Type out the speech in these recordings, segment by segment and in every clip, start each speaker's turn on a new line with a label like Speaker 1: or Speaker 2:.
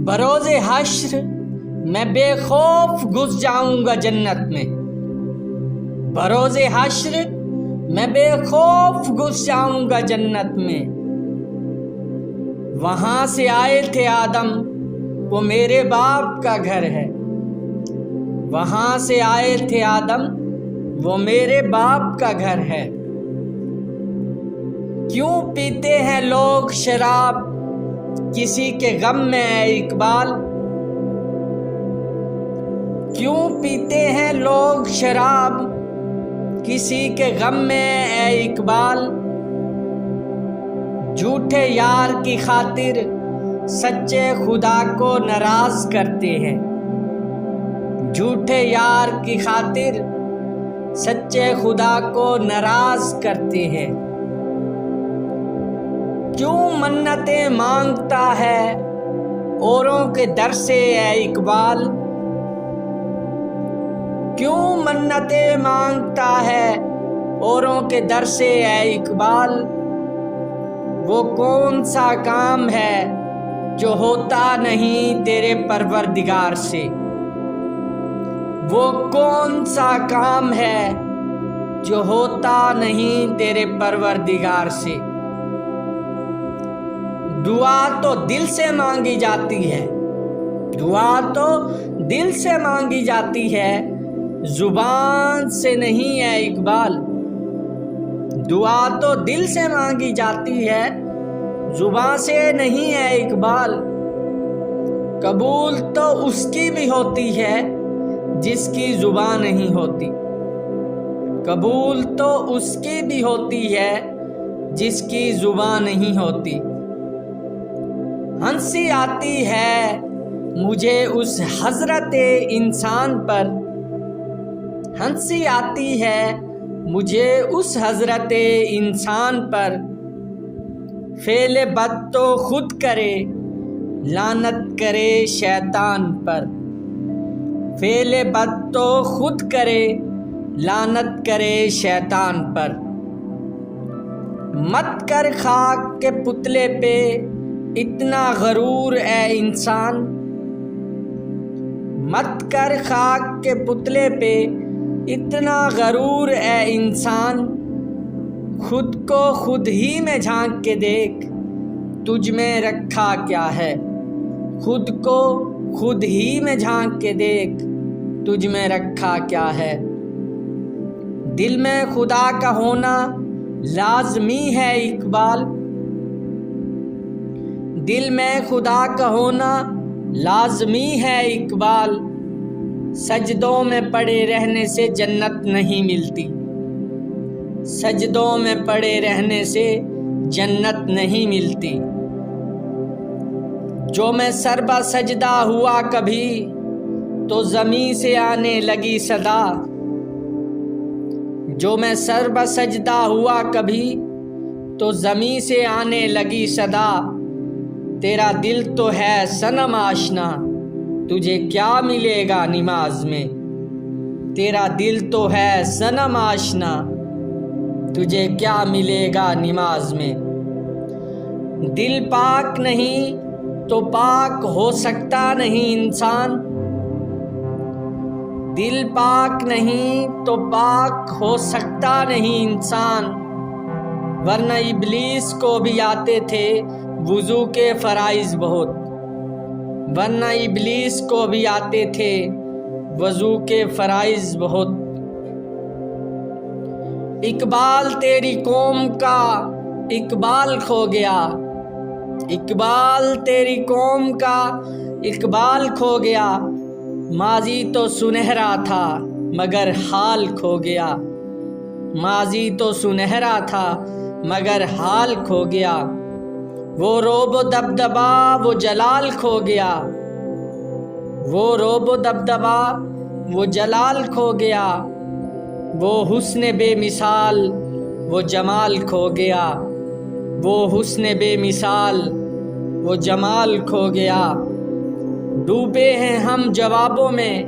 Speaker 1: بروز حشر میں بے خوف گھس جاؤں گا جنت میں، بروز حشر میں بے خوف گھس جاؤں گا جنت میں۔ وہاں سے آئے تھے آدم، وہ میرے باپ کا گھر ہے، وہاں سے آئے تھے آدم، وہ میرے باپ کا گھر ہے۔ کیوں پیتے ہیں لوگ شراب کسی کے غم میں اے اقبال؟ کیوں پیتے ہیں لوگ شراب کسی کے غم میں اے اقبال؟ جھوٹے یار کی خاطر سچے خدا کو ناراض کرتے ہیں، جھوٹے یار کی خاطر سچے خدا کو ناراض کرتے ہیں۔ کیوں منتیں مانگتا ہے اوروں کے در سے اے اقبال؟ کیوں منتیں مانگتا ہے اوروں کے در سے اے اقبال؟ وہ کون سا کام ہے جو ہوتا نہیں تیرے پروردگار سے؟ وہ کون سا کام ہے جو ہوتا نہیں تیرے پروردگار سے؟ دعا تو دل سے مانگی جاتی ہے، دعا تو دل سے مانگی جاتی ہے، زبان سے نہیں ہے اقبال۔ دعا تو دل سے مانگی جاتی ہے، زبان سے نہیں ہے اقبال۔ قبول تو اس کی بھی ہوتی ہے جس کی زبان نہیں ہوتی، قبول تو اس کی بھی ہوتی ہے جس کی زبان نہیں ہوتی۔ ہنسی آتی ہے مجھے اس حضرت انسان پر، ہنسی آتی ہے مجھے اس حضرت انسان پر۔ فعل بد تو خود کرے لعنت کرے شیطان پر، فعل بد تو خود کرے لعنت کرے شیطان پر۔ مت کر خاک کے پتلے پہ اتنا غرور اے انسان، مت کر خاک کے پتلے پہ اتنا غرور اے انسان۔ خود کو خود ہی میں جھانک کے دیکھ تجھ میں رکھا کیا ہے، خود کو خود ہی میں جھانک کے دیکھ تجھ میں رکھا کیا ہے۔ دل میں خدا کا ہونا لازمی ہے اقبال، دل میں خدا کا ہونا لازمی ہے اقبال۔ سجدوں میں پڑے رہنے سے جنت نہیں ملتی، سجدوں میں پڑے رہنے سے جنت نہیں ملتی۔ جو میں سر بہ سجدہ ہوا کبھی تو زمیں سے آنے لگی صدا، جو میں سر بہ سجدہ ہوا کبھی تو زمیں سے آنے لگی صدا۔ تیرا دل تو ہے صنم آشنا، تجھے کیا ملے گا نماز میں؟ تیرا دل تو ہے صنم آشنا، تجھے کیا ملے گا نماز میں؟ دل پاک نہیں تو پاک ہو سکتا نہیں انسان، دل پاک نہیں تو پاک ہو سکتا نہیں انسان۔ ورنہ ابلیس کو بھی آتے تھے وضو کے فرائض بہت، ورنہ ابلیس کو بھی آتے تھے وضو کے فرائض بہت۔ اقبال تیری قوم کا اقبال کھو گیا، اقبال تیری قوم کا اقبال کھو گیا۔ ماضی تو سنہرا تھا مگر حال کھو گیا، ماضی تو سنہرا تھا مگر حال کھو گیا۔ وہ روب و دبدبا وہ جلال کھو گیا، وہ روب و دبدبا وہ جلال کھو گیا۔ وہ حسن بے مثال وہ جمال کھو گیا، وہ حسن بے مثال وہ جمال کھو گیا۔ ڈوبے ہیں ہم جوابوں میں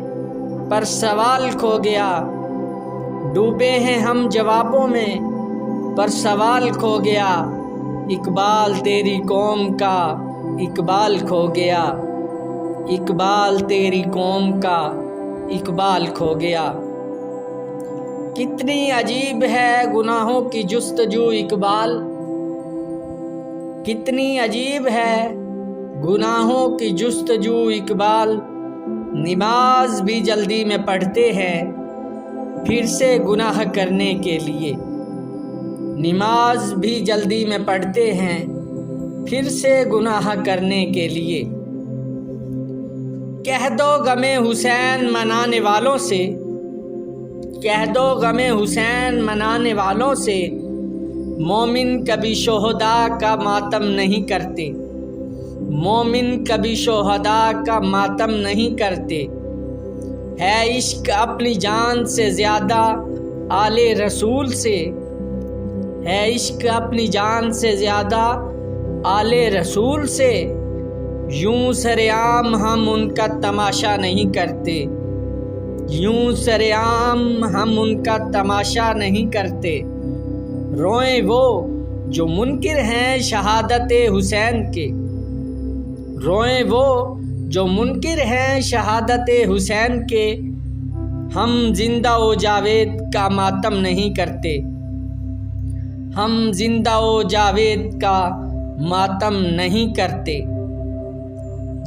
Speaker 1: پر سوال کھو گیا، ڈوبے ہیں ہم جوابوں میں پر سوال کھو گیا۔ اقبال تیری قوم کا اقبال کھو گیا۔ اقبال تیری قوم کا اقبال کھو گیا۔ کتنی عجیب ہے گناہوں کی جستجو اقبال، کتنی عجیب ہے گناہوں کی جستجو اقبال، نماز بھی جلدی میں پڑھتے ہیں پھر سے گناہ کرنے کے لیے، نماز بھی جلدی میں پڑھتے ہیں پھر سے گناہ کرنے کے لیے۔ کہہ دو غم حسین منانے والوں سے، کہہ دو غم حسین منانے والوں سے، مومن کبھی شہداء کا ماتم نہیں کرتے، مومن کبھی شہداء کا ماتم نہیں کرتے۔ ہے عشق اپنی جان سے زیادہ آل رسول سے، ہے عشق اپنی جان سے زیادہ آل رسول سے، یوں سرعام ہم ان کا تماشا نہیں کرتے، یوں سرعام ہم ان کا تماشا نہیں کرتے۔ روئیں وہ جو منکر ہیں شہادت حسین کے، روئیں وہ جو منکر ہیں شہادت حسین کے، ہم زندہ و جاوید کا ماتم نہیں کرتے، ہم زندہ و جاوید کا ماتم نہیں کرتے۔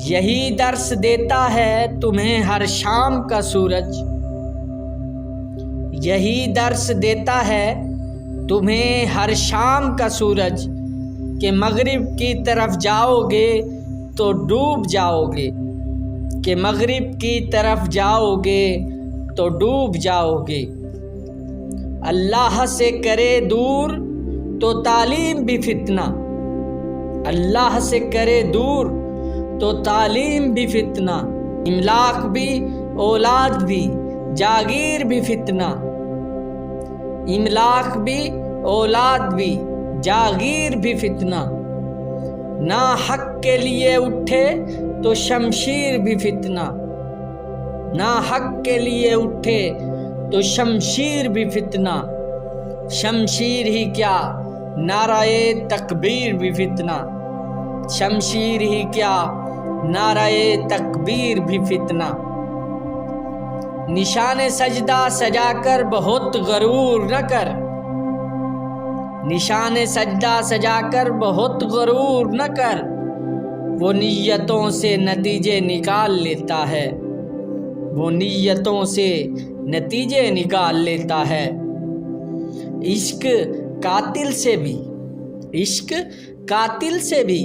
Speaker 1: یہی درس دیتا ہے تمہیں ہر شام کا سورج، یہی درس دیتا ہے تمہیں ہر شام کا سورج، کہ مغرب کی طرف جاؤ گے تو ڈوب جاؤ گے، کہ مغرب کی طرف جاؤ گے تو ڈوب جاؤ گے۔ اللہ سے کرے دور تو تعلیم بھی فتنہ، اللہ سے کرے دور تو تعلیم بھی فتنہ، املاک بھی اولاد بھی جاگیر بھی فتنہ، املاک بھی اولاد بھی جاگیر بھی فتنہ۔ نہ حق کے لیے اٹھے تو شمشیر بھی فتنہ، نہ حق کے لیے اٹھے تو شمشیر بھی فتنہ، شمشیر ہی کیا نعرہ تکبیر بھی فتنہ، شمشیر ہی کیا نعرہ تکبیر بھی فتنہ۔ نشان سجدہ سجا کر بہت غرور نہ کر، نشان سجدہ سجا کر بہت غرور نہ کر، وہ نیتوں سے نتیجے نکال لیتا ہے، وہ نیتوں سے نتیجے نکال لیتا ہے۔ عشق قاتل سے بھی، عشق قاتل سے بھی،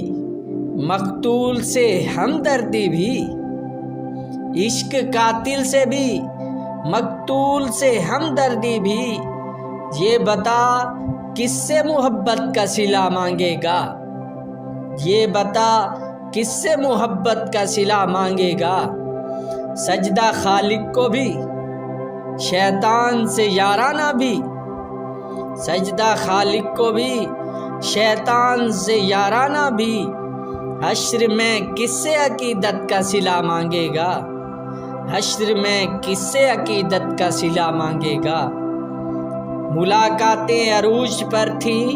Speaker 1: مقتول سے ہمدردی بھی، عشق قاتل سے بھی مقتول سے ہمدردی بھی۔ یہ بتا کس سے محبت کا صلہ مانگے گا، یہ بتا کس سے محبت کا صلہ مانگے گا۔ سجدہ خالق کو بھی شیطان سے یارانہ بھی، سجدہ خالق کو بھی شیطان سے یارانہ بھی، حشر میں کس سے عقیدت کا صلہ مانگے گا، حشر میں کس سے عقیدت کا صلہ مانگے گا۔ ملاقاتیں عروج پر تھیں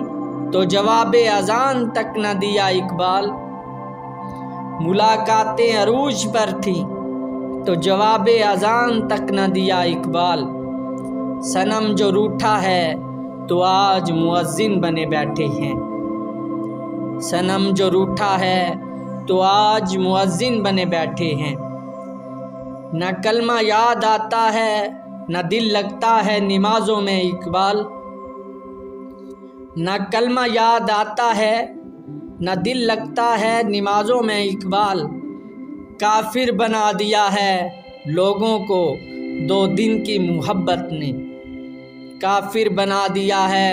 Speaker 1: تو جواب اذان تک نہ دیا اقبال، ملاقاتیں عروج پر تھیں تو جواب اذان تک نہ دیا اقبال۔ صنم جو روٹھا ہے تو آج مؤذن بنے بیٹھے ہیں، صنم جو روٹھا ہے تو آج مؤذن بنے بیٹھے ہیں۔ نہ کلمہ یاد آتا ہے نہ دل لگتا ہے نمازوں میں اقبال، نہ کلمہ یاد آتا ہے نہ دل لگتا ہے نمازوں میں اقبال۔ کافر بنا دیا ہے لوگوں کو 2 دن کی محبت نے، کافر بنا دیا ہے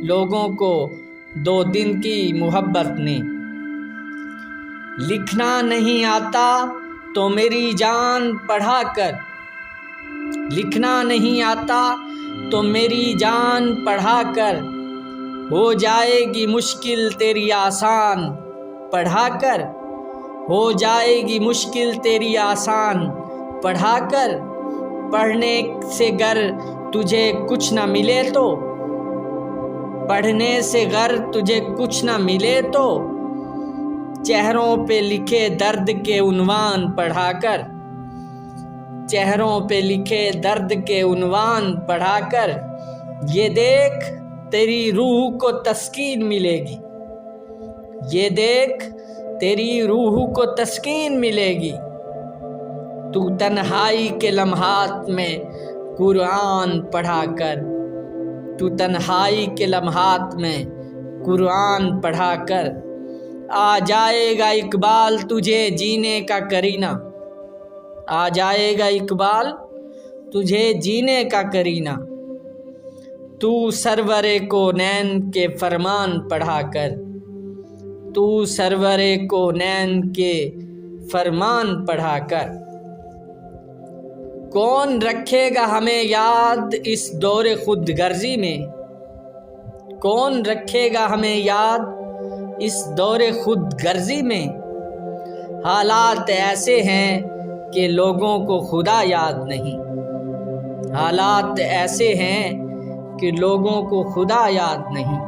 Speaker 1: لوگوں کو 2 دن کی محبت نے۔ لکھنا نہیں آتا تو میری جان پڑھا کر، لکھنا نہیں آتا تو میری جان پڑھا کر، ہو جائے گی مشکل تیری آسان پڑھا کر، ہو جائے گی مشکل تیری آسان پڑھا کر۔ پڑھنے سے گر تجھے کچھ نہ ملے تو، پڑھنے سے گر تجھے کچھ نہ ملے تو، چہروں پہ لکھے درد کے عنوان پڑھا کر، چہروں پہ لکھے درد کے عنوان پڑھا کر، یہ دیکھ تیری روح کو تسکین ملے گی، یہ دیکھ تیری روح کو تسکین ملے گی۔ تو تنہائی کے لمحات میں قرآن پڑھا کر، تو تنہائی کے لمحات میں قرآن پڑھا کر، آ جائے گا اقبال تجھے جینے کا کرینہ، آ جائے گا اقبال تجھے جینے کا کرینہ۔ تو سرور کونین کے فرمان پڑھا کر، تو سرور کونین کے فرمان پڑھا کر، کون رکھے گا ہمیں یاد اس دور خود غرضی میں، کون رکھے گا ہمیں یاد اس دور خود غرضی میں۔ حالات ایسے ہیں کہ لوگوں کو خدا یاد نہیں، حالات ایسے ہیں کہ لوگوں کو خدا یاد نہیں۔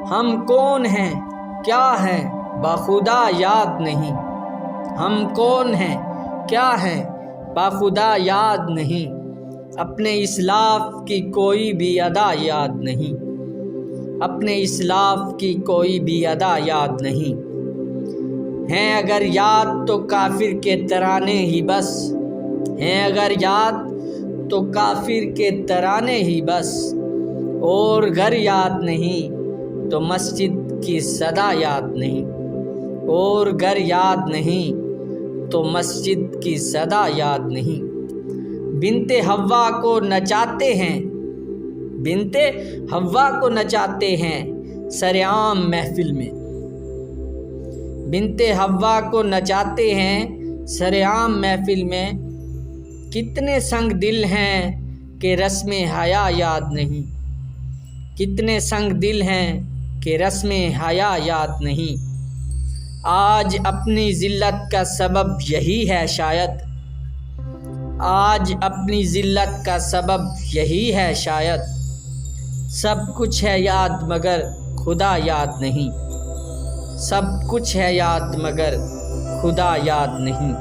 Speaker 1: ہم کون ہیں کیا ہیں باخدا یاد نہیں، ہم کون ہیں کیا ہیں باخدا یاد نہیں۔ اپنے اسلاف کی کوئی بھی ادا یاد نہیں، اپنے اسلاف کی کوئی بھی ادا یاد نہیں۔ ہیں اگر یاد تو کافر کے ترانے ہی بس، ہیں اگر یاد تو کافر کے ترانے ہی بس، اور گھر یاد نہیں تو مسجد کی صدا یاد نہیں، اور گھر یاد نہیں تو مسجد کی صدا یاد نہیں۔ بنت حوا کو نچاتے ہیں، بنت حوا کو نچاتے ہیں سرعام محفل میں، بنت حوا کو نچاتے ہیں سرعام محفل میں۔ کتنے سنگ دل ہیں کہ رسم حیا یاد نہیں، کتنے سنگ دل ہیں کہ رسم حیا یاد نہیں۔ آج اپنی ذلت کا سبب یہی ہے شاید، آج اپنی ذلت کا سبب یہی ہے شاید، سب کچھ ہے یاد مگر خدا یاد نہیں، سب کچھ ہے یاد مگر خدا یاد نہیں۔